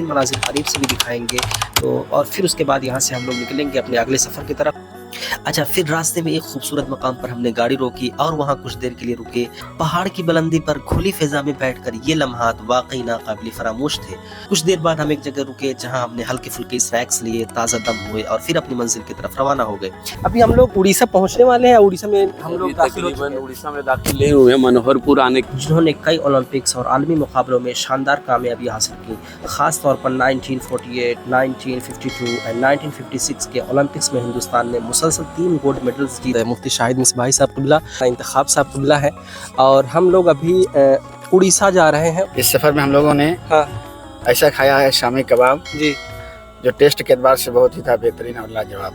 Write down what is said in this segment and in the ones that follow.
مناظر قریب سے بھی دکھائیں گے تو اور پھر اس کے بعد یہاں سے ہم لوگ نکلیں گے اپنے اگلے سفر کی طرف۔ اچھا، پھر راستے میں ایک خوبصورت مقام پر ہم نے گاڑی روکی اور وہاں کچھ دیر کے لیے رکے۔ پہاڑ کی بلندی پر کھلی فضا میں بیٹھ کر یہ لمحات واقعی ناقابل فراموش تھے۔ کچھ دیر بعد ہم ایک جگہ رکے جہاں ہم نے ہلکے پھلکے اسنیکس لیے، تازہ دم ہوئے اور پھر اپنی منزل کی طرف روانہ ہو گئے۔ ابھی ہم لوگ اڑیسہ پہنچنے والے ہیں۔ اڑیسہ میں ہم لوگ تقریباً اڑیسہ میں داخل نہیں ہوئے، منوہر پور آنے جنہوں نے کئی اولمپکس اور عالمی مقابلوں میں شاندار کامیابی حاصل کی، خاص طور پر 1948، 1952 اور 1956 کے اولمپکس میں ہندوستان نے مسلسل 3 گولڈ میڈلز جیتے۔ مفتی شاہد مصباحی صاحب قبلہ انتخاب صاحب قبلہ ہے، اور ہم لوگ ابھی اڑیسہ جا رہے ہیں۔ اس سفر میں ہم لوگوں نے ایسا کھایا ہے شامی کباب جی، جو ٹیسٹ کے اعتبار سے بہت ہی تھا بہترین اور لاجواب۔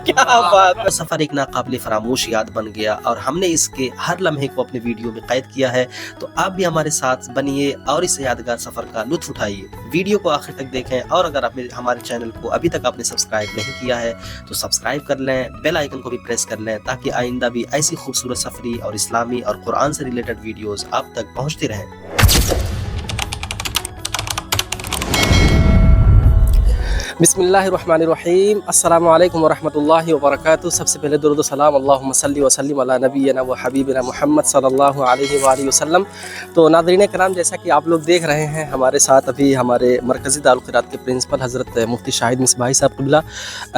کیا بات! سفر ایک ناقابل فراموش یاد بن گیا اور ہم نے اس کے ہر لمحے کو اپنے ویڈیو میں قید کیا ہے، تو آپ بھی ہمارے ساتھ بنیے اور اس یادگار سفر کا لطف اٹھائیے۔ ویڈیو کو آخر تک دیکھیں، اور اگر آپ ہمارے چینل کو ابھی تک آپ نے سبسکرائب نہیں کیا ہے تو سبسکرائب کر لیں، بیل آئیکن کو بھی پریس کر لیں تاکہ آئندہ بھی ایسی خوبصورت سفری اور اسلامی اور قرآن سے ریلیٹڈ ویڈیوز آپ تک پہنچتی رہیں۔ بسم اللہ الرحمن الرحیم، السلام علیکم ورحمۃ اللہ وبرکاتہ۔ سب سے پہلے درود و سلام اللہم صلی وسلم علی نبینا و حبیبنا محمد صلی اللہ علیہ وآلہ وسلم۔ تو ناظرین کرام، جیسا کہ آپ لوگ دیکھ رہے ہیں، ہمارے ساتھ ابھی ہمارے مرکزی دارالقرات کے پرنسپل حضرت مفتی شاہد مصباحی صاحب قبلہ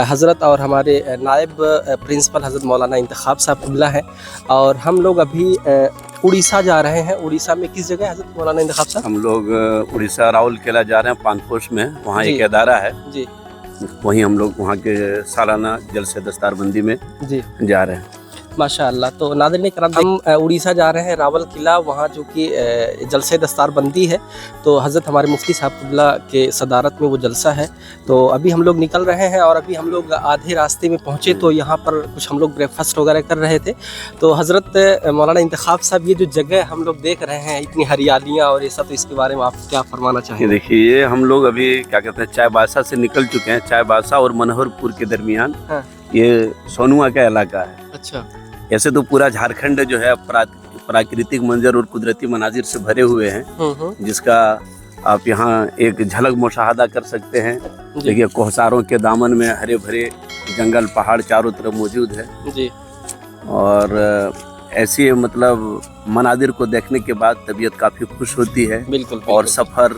حضرت اور ہمارے نائب پرنسپل حضرت مولانا انتخاب صاحب قبلہ ہیں، اور ہم لوگ ابھی اڑیسہ جا رہے ہیں۔ اڑیسہ میں کس جگہ حضرت مولانا انتخاب صاحب؟ ہم لوگ اڑیسہ راول قلعہ جا رہے ہیں، پانپوش میں، وہاں ایک ادارہ ہے، جی، وہیں ہم لوگ وہاں کے سالانہ جلسے دستار بندی میں جی، جا رہے ہیں۔ ماشاء اللہ۔ تو ناظرین کرام، ہم اڑیسہ جا رہے ہیں راول قلعہ، وہاں جو کہ جلسے دستار بندی ہے، تو حضرت ہمارے مفتی صاحب قبلہ کے صدارت میں وہ جلسہ ہے۔ تو ابھی ہم لوگ نکل رہے ہیں، اور ابھی ہم لوگ آدھے راستے میں پہنچے تو یہاں پر کچھ ہم لوگ بریک فاسٹ وغیرہ کر رہے تھے۔ تو حضرت مولانا انتخاب صاحب، یہ جو جگہ ہم لوگ دیکھ رہے ہیں، اتنی ہریالیاں اور یہ سب، تو اس کے بارے میں آپ کیا فرمانا چاہیں گے؟ دیکھیے، یہ ہم لوگ ابھی کیا کہتے ہیں، چائے باسا سے نکل چکے ہیں۔ چائے باسا اور منوہر پور کے درمیان یہ سونوا کا علاقہ ہے۔ اچھا، ایسے تو پورا جھارکھنڈ جو ہے پراکرتک منظر اور قدرتی مناظر سے بھرے ہوئے ہیں، جس کا آپ یہاں ایک جھلک مشاہدہ کر سکتے ہیں۔ دیکھیے، کوہساروں کے دامن میں ہرے بھرے جنگل پہاڑ چاروں طرف موجود ہے، جی، اور ایسی مطلب مناظر کو دیکھنے کے بعد طبیعت کافی خوش ہوتی ہے، بالکل، اور سفر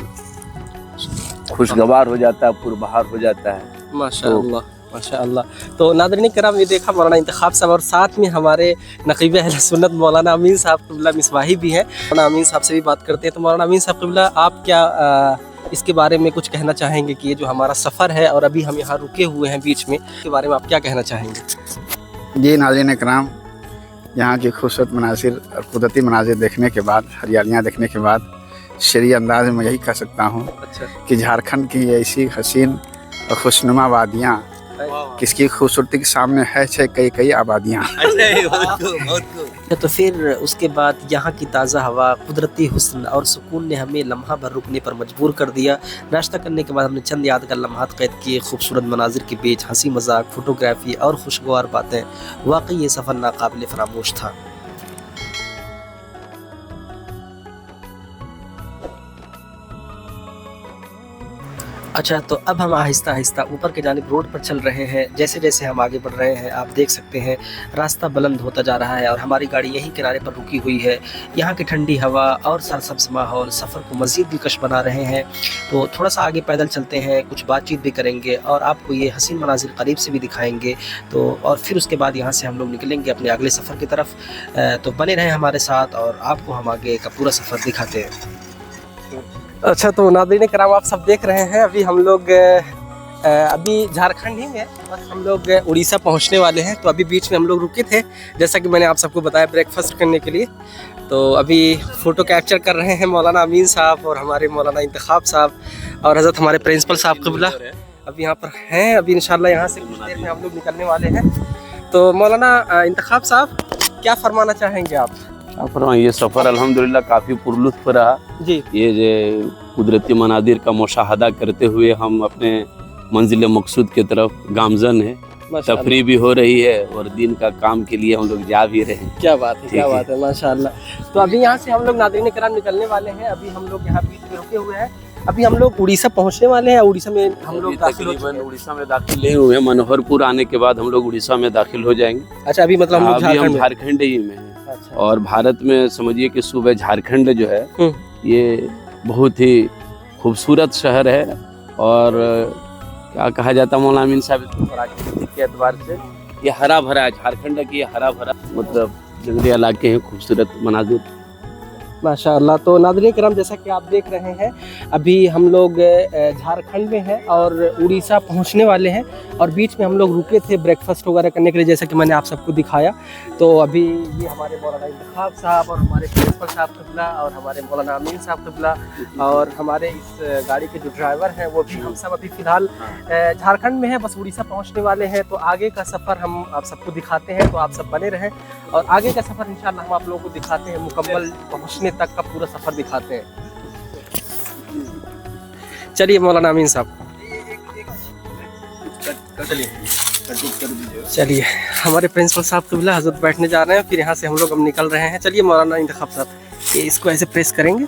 خوشگوار ہو جاتا ہے، پربہار ہو جاتا ہے۔ ماشاء اللہ، ماشاء اللہ۔ تو ناظرین کرام، یہ دیکھا مولانا انتخاب صاحب، اور ساتھ میں ہمارے نقیب اہل سنت مولانا امین صاحب قبلہ مصباحی بھی ہیں۔ مولانا امین صاحب سے بھی بات کرتے ہیں۔ تو مولانا امین صاحب قبلہ، آپ کیا اس کے بارے میں کچھ کہنا چاہیں گے کہ یہ جو ہمارا سفر ہے اور ابھی ہم یہاں رکے ہوئے ہیں بیچ میں، اس کے بارے میں آپ کیا کہنا چاہیں گے؟ جی ناظرین کرام، یہاں کی خوبصورت مناظر اور قدرتی مناظر دیکھنے کے بعد، ہریالیاں دیکھنے کے بعد، شرعی انداز میں یہی کہہ سکتا ہوں کہ جھارکھنڈ کی ایسی حسین اور خوشنما وادیاں، کس کی خوبصورتی کے سامنے ہے کئی آبادیاں۔ تو پھر اس کے بعد یہاں کی تازہ ہوا، قدرتی حسن اور سکون نے ہمیں لمحہ بھر رکنے پر مجبور کر دیا۔ ناشتہ کرنے کے بعد ہم نے چند یادگار لمحات قید کیے، خوبصورت مناظر کے بیچ ہنسی مذاق، فوٹوگرافی اور خوشگوار باتیں۔ واقعی یہ سفر ناقابل فراموش تھا۔ اچھا، تو اب ہم آہستہ آہستہ اوپر کی جانب روڈ پر چل رہے ہیں۔ جیسے جیسے ہم آگے بڑھ رہے ہیں، آپ دیکھ سکتے ہیں راستہ بلند ہوتا جا رہا ہے، اور ہماری گاڑی یہیں کنارے پر رکی ہوئی ہے۔ یہاں کی ٹھنڈی ہوا اور سرسبز ماحول سفر کو مزید دلکش بنا رہے ہیں۔ تو تھوڑا سا آگے پیدل چلتے ہیں، کچھ بات چیت بھی کریں گے، اور آپ کو یہ حسین مناظر قریب سے بھی دکھائیں گے، تو اور پھر اس کے بعد یہاں سے ہم لوگ نکلیں گے اپنے اگلے سفر کی طرف۔ تو بنے رہیں ہمارے ساتھ، اور آپ کو ہم آگے کا پورا سفر دکھاتے ہیں۔ اچھا، تو ناظرین کرام، آپ سب دیکھ رہے ہیں، ابھی ہم لوگ جھارکھنڈ ہی میں، بس ہم لوگ اڑیسہ پہنچنے والے ہیں۔ تو ابھی بیچ میں ہم لوگ رکے تھے، جیسا کہ میں نے آپ سب کو بتایا، بریک فاسٹ کرنے کے لیے۔ تو ابھی فوٹو کیپچر کر رہے ہیں مولانا امین صاحب اور ہمارے مولانا انتخاب صاحب، اور حضرت ہمارے پرنسپل صاحب قبلہ ابھی یہاں پر ہیں۔ ابھی انشاءاللہ یہاں سے کچھ دیر میں ہم لوگ نکلنے والے ہیں۔ تو مولانا انتخاب صاحب، کیا فرمانا چاہیں گے آپ؟ یہ سفر الحمدللہ کافی پرلطف رہا۔ جی، یہ جو قدرتی مناظر کا مشاہدہ کرتے ہوئے ہم اپنے منزل مقصود کی طرف گامزن ہیں۔ تفریح بھی ہو رہی ہے، اور دین کا کام کے لیے ہم لوگ جا بھی رہے ہیں۔ کیا بات ہے، کیا بات ہے، ماشاء اللہ۔ تو ابھی یہاں سے ہم لوگ ناظرین کرام نکلنے والے ہیں۔ ابھی ہم لوگ یہاں بیچ میں رکے ہوئے ہیں، अभी हम लोग उड़ीसा पहुंचने वाले हैं, उड़ीसा में हम लोग दाखिल हो चुके तकरीबन हैं। उड़ीसा में दाखिल नहीं हुए हैं। मनोहरपुर आने के बाद हम लोग उड़ीसा में दाखिल हो जाएंगे। अच्छा, अभी मतलब हम लोग अभी हम झारखंड में। झारखंड ही में हैं। अच्छा, और भारत में समझिए कि सूबे झारखंड जो है ये बहुत ही खूबसूरत शहर है। और क्या कहा जाता है मौलाना अमीन साहब, प्राकृतिक के एतबार से ये हरा भरा है। झारखंड की हरा भरा मतलब जंगली इलाके हैं, खूबसूरत मनाजिर। माशाअल्लाह। तो नाज़रीन किराम, जैसा कि आप देख रहे हैं अभी हम लोग झारखंड में हैं और उड़ीसा पहुंचने वाले हैं, और बीच में हम लोग रुके थे ब्रेकफास्ट वगैरह करने के लिए, जैसा कि मैंने आप सबको दिखाया। तो अभी ये हमारे मौलाना इंतखाब साहब और हमारे प्रिंसिपल साहब क़िबला और हमारे मौलाना अमीन साहब क़िबला और हमारे इस गाड़ी के जो ड्राइवर हैं वो भी, हम सब अभी फ़िलहाल झारखंड में हैं, बस उड़ीसा पहुँचने वाले हैं। तो आगे का सफ़र हम आप सबको दिखाते हैं, तो आप सब बने रहें, और आगे का सफ़र इंशाल्लाह हम आप लोगों को दिखाते हैं, मुकम्मल पहुँचने तक का पूरा सफर दिखाते हैं। चलिए मौलाना अमीन साहब, चलिए हमारे प्रिंसिपल साहब क़िबला हज़रत बैठने जा रहे हैं, फिर यहाँ से हम लोग अब निकल रहे हैं। चलिए मौलाना इंतखाब साहब, ये इसको ऐसे प्रेस करेंगे।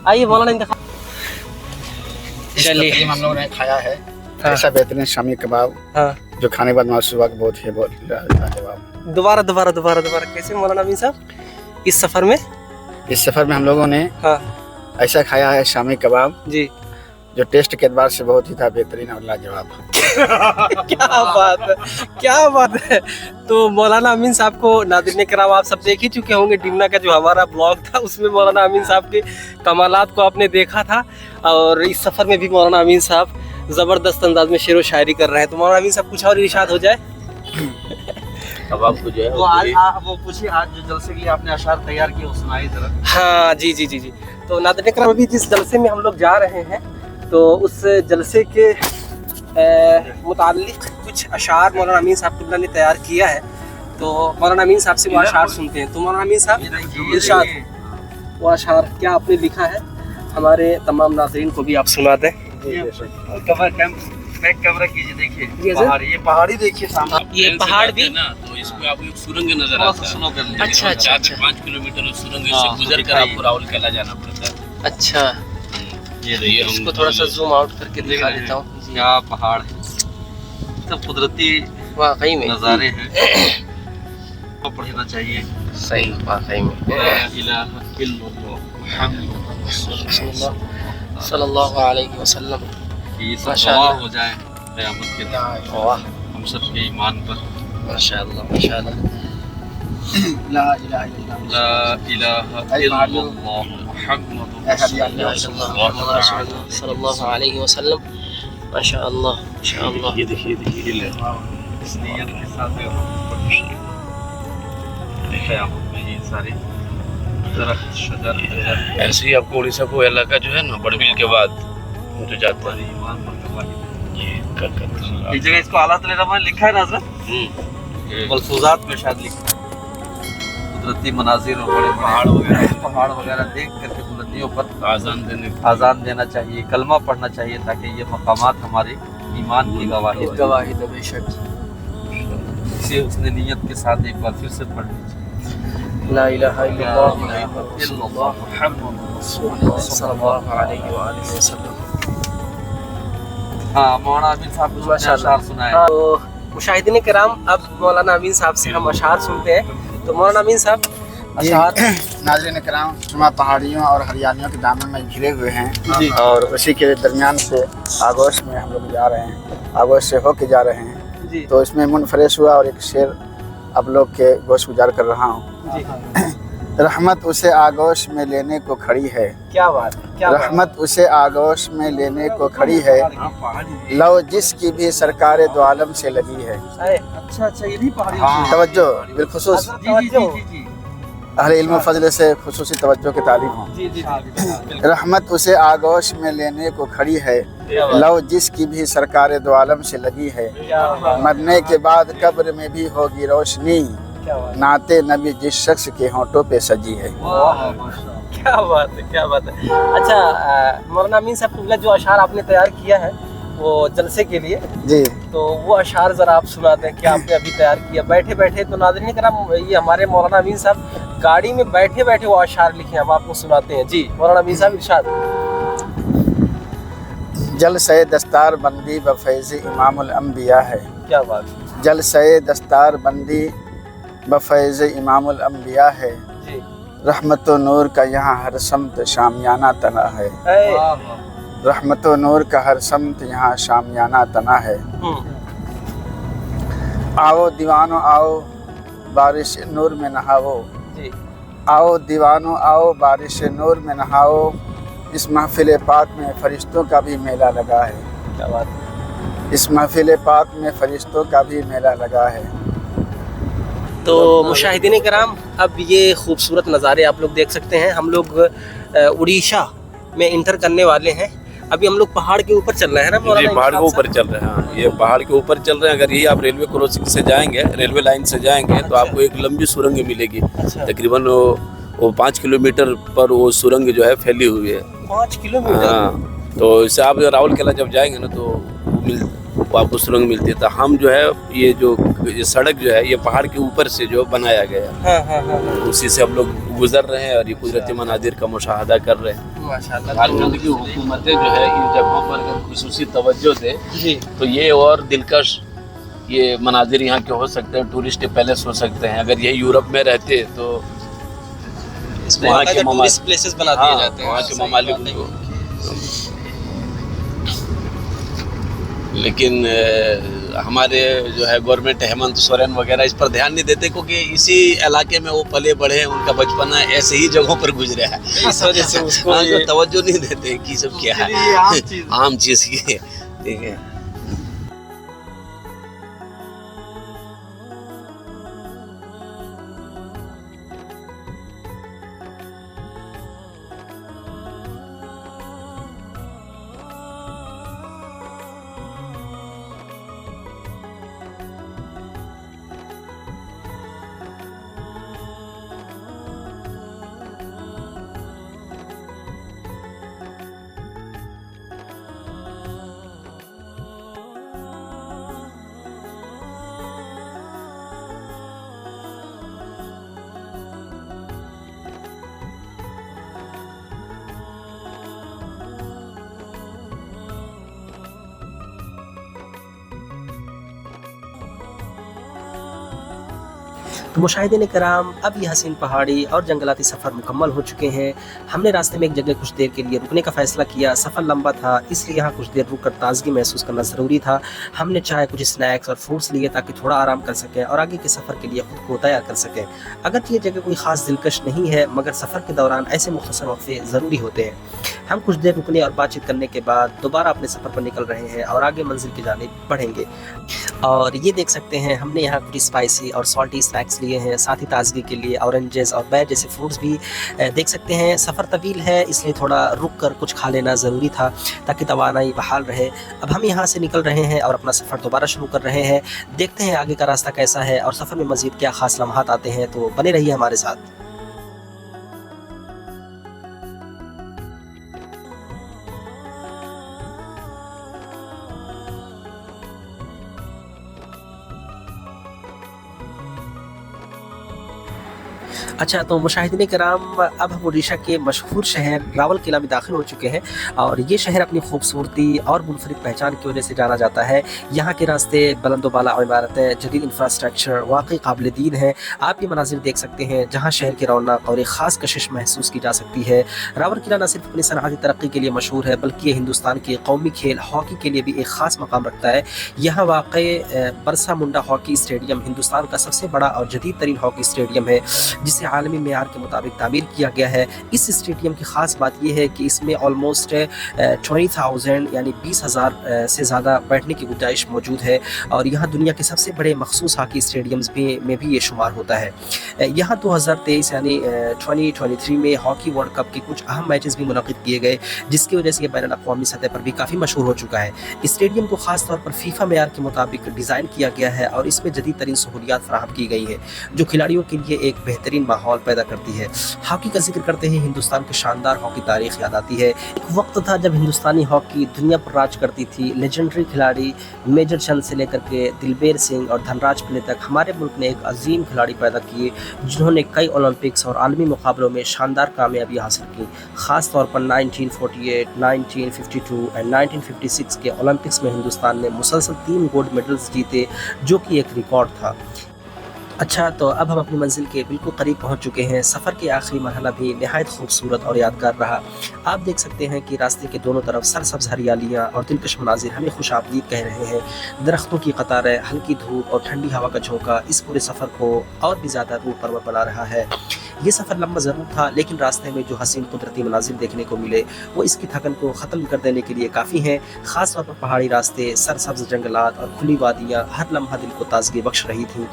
आइए मौलाना इंतखाब। चलिए हम लोगों ने खाया है ऐसा बेहतरीन शामी कबाब, जो खाने के बाद माशूबा बहुत ही लाजवाब। दोबारा कैसे मौलाना अमीन साहब? इस सफर में हम लोगों ने ऐसा खाया है शामी कबाब जी, जो टेस्ट के एतबार से बहुत ही था बेहतरीन और लाजवाब। क्या बात है। तो मौलाना अमीन साहब को नाज़रीन किराम आप सब देख ही चुके होंगे। डिमना का जो हमारा ब्लॉग था उसमें मौलाना अमीन साहब के कमालात को आपने देखा था, और इस सफ़र में भी मौलाना अमीन साहब ज़बरदस्त अंदाज में शेर व शायरी कर रहे हैं। तो मौलाना अमीन साहब कुछ और इरशाद हो जाए। अब आपको जो है वो पूछिए, आज जो जलसे के लिए आपने अशार तैयार किए वो सुनाई जरा। हाँ जी। तो नाज़रीन किराम, अभी जिस जलसे में हम लोग जा रहे हैं, तो उस जलसे के मुताल्लिक कुछ अशार मौलाना अमीन साहब क़िबला ने तैयार किया है। तो मौलाना अमीन साहब से वो अशार सुनते हैं। तो मौलाना अमीन साहब इरशाद, वो अशार क्या आपने लिखा है, हमारे तमाम नाज़रीन को भी आप सुना दें। कैमरा कीजिए, देखिए पहाड़, ये पहाड़ी देखिए सामने, ये पहाड़ भी ना, तो इसमें आपको एक सुरंग नजर आता है। सुनो कर अच्छा 5 किलोमीटर सुरंग से गुजर कर आपको राहुल किला जाना पड़ता है। अच्छा, ये इसको थोड़ा सा जूम आउट करके दिखा देता हूँ। क्या पहाड़ है, सब कुदरती वाकई में नज़ारे हैं, तो पढ़ना चाहिए। सही, वाकई में। सल्लल्लाहु अलैहि वसल्लम। ये सब गवाह हो जाए क़यामत के दिन हम सब के ईमान पर। माशाअल्लाह। ला इलाहा इल्लल्लाह मुहम्मदुर सल्लल्लाहु अलैहि वसल्लम। माशाअल्लाह। ये देखिए इस नियत के साथ क़यामत में ये सारे दरख्त शजर ऐसे ही आपको उड़ीसा को इलाका जो है ना, बड़बिल के बाद जो जाता है ईमान पर गवाही। ये इस जगह इसको आलात लिखा है ना हज़रत, मलफूजात में शायद लिखा है। कुदरती मनाजिर और बड़े पहाड़ वगैरह देख करके बुलंदियों पर आज़ान देना चाहिए, कलमा पढ़ना चाहिए, ताकि ये मकामात हमारे ईमान की गवाही दे बेशक। इसे उसने नियत के साथ एक बार फिर से पढ़ लीजिए। ला इलाहा इल्लल्लाह मुहम्मदुर सल्लल्लाहु अलैहि वसल्लम। हाँ, मौलाना अमीन साहब को अशार सुनाए। तो मुशाहिदीन किराम, अब मौलाना अमीन साहब से हम अशार सुनते हैं। तो मौलाना अमीन साहब अशार। नाज़रीन किराम, हम पहाड़ियों और हरियालियों के दामन में घिरे हुए हैं जी, और उसी के दरमियान से आगोश में हम लोग जा रहे हैं, आगोश से होके जा रहे हैं जी। तो इसमें मुनफरेश हुआ और एक शेर आप लोग के गोश गुजार कर रहा हूँ। रहमत उसे आगोश में लेने को खड़ी है, क्या बात है, क्या बात है। रहमत उसे आगोश में लेने को खड़ी है, लो जिसकी भी सरकार दो आलम से लगी है। अच्छा, ये भी पहाड़ी। तवज्जो बिलखुसूस अहले इल्म फजल से खुसूसी तवज्जो की तालीम हो। रहमत उसे आगोश में लेने को खड़ी है, लो जिसकी भी सरकार दो आलम से लगी है, मरने के बाद कब्र में भी होगी रोशनी, नाते नबी जिस शख्स के होंठों पे सजी है। क्या बात है, क्या बात है। अच्छा मौलाना अमीन साहब क़िबला, जो अशार आपने तैयार किया है वो जलसे के लिए, जी तो वो अशार ज़रा आप सुना दें कि आपने अभी तैयार किया बैठे बैठे। तो नाज़रीन करम, ये हमारे मौलाना अमीन साहब गाड़ी में बैठे बैठे वो अशार लिखे, हम आपको सुनाते हैं। जी मौलाना अमीन साहब इरशाद। जल से दस्तार बंदी व फैज़ इमामुल अंबिया है। क्या बात। जल से दस्तार बंदी व फैज़ इमामुल अंबिया है। जी रहमत व नूर का यहाँ हर समत शामियाना तना है। रहमत व नूर का हर समत यहाँ शामियाना तना है। आओ दीवानो आओ बारिश नूर में नहाओ। जी आओ दीवानो आओ बारिश नूर में नहाओ। इस महफिल पाक में फरिश्तों का भी मेला लगा है। क्या बात। इस महफिल पाक में फरिश्तों का भी मेला लगा है। तो मुशाहिदीन कराम, अब ये खूबसूरत नज़ारे आप लोग देख सकते हैं। हम लोग उड़ीसा में इंटर करने वाले हैं। अभी हम लोग पहाड़ के ऊपर चल रहे हैं ना जी, पहाड़ के ऊपर चल रहे हैं। हाँ, ये पहाड़ के ऊपर चल रहे हैं। अगर यही आप रेलवे क्रॉसिंग से जाएंगे, रेलवे लाइन से जाएंगे, तो आपको एक लंबी सुरंग मिलेगी। तकरीबन वो 5 किलोमीटर पर वो सुरंग जो है फैली हुई है। 5 किलोमीटर। हाँ, तो इससे आप राउल किला जब जाएंगे ना, तो आपको सुरंग मिलती है। तो हम जो है ये सड़क जो है ये पहाड़ के ऊपर से जो बनाया गया है, उसी से हम लोग गुजर रहे हैं और ये कुदरती मनाजिर का मुशाहदा कर रहे हैं। माशाअल्लाह। झारखंड की हुकूमतें जो है इन जगहों पर अगर खुसूसी तवज्जो दे जी तो ये और दिलकश ये मनाजिर यहाँ के हो सकते हैं। टूरिस्ट पैलेस हो सकते हैं। अगर ये यूरोप में रहते तो वहाँ के टूरिस्ट प्लेसेस बना दिए जाते हैं वहाँ के ममालिक को। लेकिन हमारे जो है गवर्नमेंट हेमंत सोरेन वगैरह इस पर ध्यान नहीं देते, क्योंकि इसी इलाके में वो पले बढ़े हैं, उनका बचपना ऐसे ही जगहों पर गुजरा है। इस वजह से उसको तवज्जो नहीं देते कि सब क्या है, आम चीज की है। ठीक है। तो मुशाहिदीन कराम, अब ये हसीन पहाड़ी और जंगलाती सफ़र मुकम्मल हो चुके हैं। हमने रास्ते में एक जगह कुछ देर के लिए रुकने का फ़ैसला किया। सफ़र लंबा था, इसलिए यहाँ कुछ देर रुक कर ताज़गी महसूस करना ज़रूरी था। हमने चाय, कुछ स्नैक्स और फ्रूट्स लिए ताकि थोड़ा आराम कर सकें और आगे के सफ़र के लिए ख़ुद को तैयार कर सकें। अगर ये जगह कोई ख़ास दिलकश नहीं है, मगर सफ़र के दौरान ऐसे मुख्तसर वक़्फ़े ज़रूरी होते हैं। हम कुछ देर रुकने और बातचीत करने के बाद दोबारा अपने सफ़र पर निकल रहे हैं और आगे मंजिल की जानिब बढ़ेंगे। और ये देख सकते हैं, हमने यहाँ कुछ स्पाइसी और सॉल्टी स्नैक्स लिए हैं। साथ ही ताज़गी के लिए ऑरेंजेस और बैर जैसे फ्रूट्स भी देख सकते हैं। सफ़र तवील है, इसलिए थोड़ा रुक कर कुछ खा लेना ज़रूरी था ताकि तवानाई बहाल रहे। अब हम यहाँ से निकल रहे हैं और अपना सफ़र दोबारा शुरू कर रहे हैं। देखते हैं आगे का रास्ता कैसा है और सफ़र में मज़ीद क्या ख़ास लम्हात आते हैं, तो बने रहिए हमारे साथ। अच्छा, तो मुशाहिदीन कराम, अब हम उड़ीसा के मशहूर शहर रावल किला में दाखिल हो चुके हैं और ये शहर अपनी खूबसूरती और मुनफरिद पहचान की वजह से जाना जाता है। यहाँ के रास्ते, बुलंदोबाला इमारतें, जदीद इंफ्रास्ट्रक्चर वाकई काबिल दीन है। आप ये मनाजिर देख सकते हैं जहाँ शहर की रौनक और एक ख़ास कशिश महसूस की जा सकती है। रावल किला न सिर्फ अपनी सनअती तरक्की के लिए मशहूर है, बल्कि ये हिंदुस्तान के कौमी खेल हॉकी के लिए भी एक ख़ास मकाम रखता है। यहाँ वाक़ई बरसा मुंडा हॉकी स्टेडियम हिंदुस्तान का सबसे बड़ा और जदीद तरीन हॉकी स्टेडियम है, जिसे आलमी मेयार के मुताबिक तामीर किया गया है। इस स्टेडियम की ख़ास बात यह है कि इसमें ऑलमोस्ट 20,000 यानी 20,000 से ज़्यादा बैठने की गुंजाइश मौजूद है और यहाँ दुनिया के सबसे बड़े मखसूस हॉकी स्टेडियम्स में भी ये शुमार होता है। यहाँ 2023 यानी 2023 में हॉकी वर्ल्ड कप के कुछ अहम मैचेस भी मुनक़िद किए गए, जिसकी वजह से ये बैनुल अक़वामी सतह पर भी काफ़ी मशहूर हो चुका है। स्टेडियम को ख़ास तौर पर फीफा मेयार के मुताबिक डिज़ाइन किया गया है और इसमें जदीद तरीन सहूलियात फराहम की गई है, जो खिलाड़ियों के लिए एक बेहतरीन बेहतरीन माहौल पैदा करती है। हॉकी का जिक्र करते ही हिंदुस्तान की शानदार हॉकी तारीख याद आती है। एक वक्त था जब हिंदुस्तानी हॉकी दुनिया पर राज करती थी। लेजेंडरी खिलाड़ी मेजर चंद से लेकर के दिलबेर सिंह और धनराज पिल्ले तक हमारे मुल्क ने एक अजीम खिलाड़ी पैदा किए, जिन्होंने कई ओलंपिक्स और आलमी मुकाबलों में शानदार कामयाबी हासिल की। ख़ास तौर पर 1948, 1952 और 1956 के ओलंपिक्स में हिंदुस्तान ने मुसलसल 3 गोल्ड मेडल्स जीते, जो कि एक रिकॉर्ड था। अच्छा, तो अब हम अपनी मंजिल के बिल्कुल करीब पहुंच चुके हैं। सफ़र के आखिरी मरहला भी निहायत खूबसूरत और यादगार रहा। आप देख सकते हैं कि रास्ते के दोनों तरफ सरसब्ज़ हरियालियाँ और दिलकश मनाजिर हमें खुशामदीद कह रहे हैं। दरख्तों की कतारें, हल्की धूप और ठंडी हवा का झोंका इस पूरे सफ़र को और भी ज़्यादा रूह परवर बना रहा है। ये सफ़र लंबा ज़रूर था, लेकिन रास्ते में जो हसीन कुदरती मनाजिर देखने को मिले वो इसकी थकन को ख़त्म कर देने के लिए काफ़ी हैं। ख़ास तौर पर पहाड़ी रास्ते, सरसब्ज़ जंगलात और खुली वादियाँ हर लम्हा दिल को ताजगी बख्श रही थी।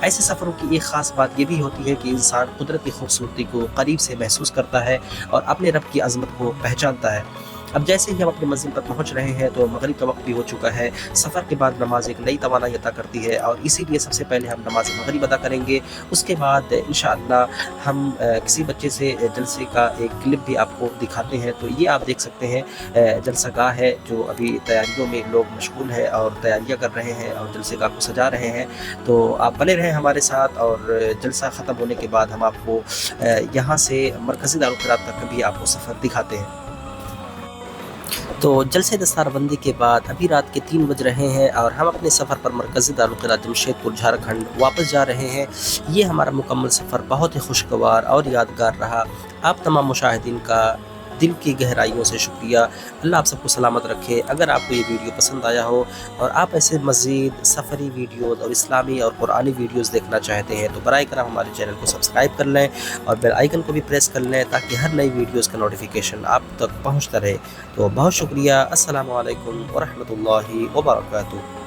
ऐसे सफ़रों की एक ख़ास बात ये भी होती है कि इंसान कुदरत की खूबसूरती को करीब से महसूस करता है और अपने रब की अज़मत को पहचानता है। अब जैसे ही हम अपनी मंजिल पर पहुंच रहे हैं तो मगरिब का वक्त भी हो चुका है। सफ़र के बाद नमाज एक नई तवानाई अता करती है और इसीलिए सबसे पहले हम नमाज मगरिब अदा करेंगे। उसके बाद इंशाअल्लाह हम किसी बच्चे से जलसे का एक क्लिप भी आपको दिखाते हैं। तो ये आप देख सकते हैं जलसागाह है, जो अभी तैयारियों में लोग मशगूल हैं और तैयारियां कर रहे हैं और जलसेगाह को सजा रहे हैं। तो आप बने रहें हमारे साथ और जलसा ख़त्म होने के बाद हम आपको यहाँ से मरकज़ी दारुल क़िरात तक भी आपको सफ़र दिखाते हैं। तो जलसे दस्तारबंदी के बाद अभी रात के 3 बज रहे हैं और हम अपने सफ़र पर मरकज़ी दारुल क़िरात जमशेदपुर झारखंड वापस जा रहे हैं। ये हमारा मुकम्मल सफ़र बहुत ही खुशगवार और यादगार रहा। आप तमाम मुशाहिदीन का दिल की गहराइयों से शुक्रिया। अल्लाह आप सबको सलामत रखे। अगर आपको ये वीडियो पसंद आया हो और आप ऐसे मज़ीद सफ़री वीडियोज़ और इस्लामी और कुरानी वीडियोज़ देखना चाहते हैं तो बराए करम हमारे चैनल को सब्सक्राइब कर लें और बेल आइकन को भी प्रेस कर लें ताकि हर नई वीडियोज़ का नोटिफिकेशन आप तक पहुँचता रहे। तो बहुत शुक्रिया। अस्सलामु अलैकुम व रहमतुल्लाहि व बरकातुहू।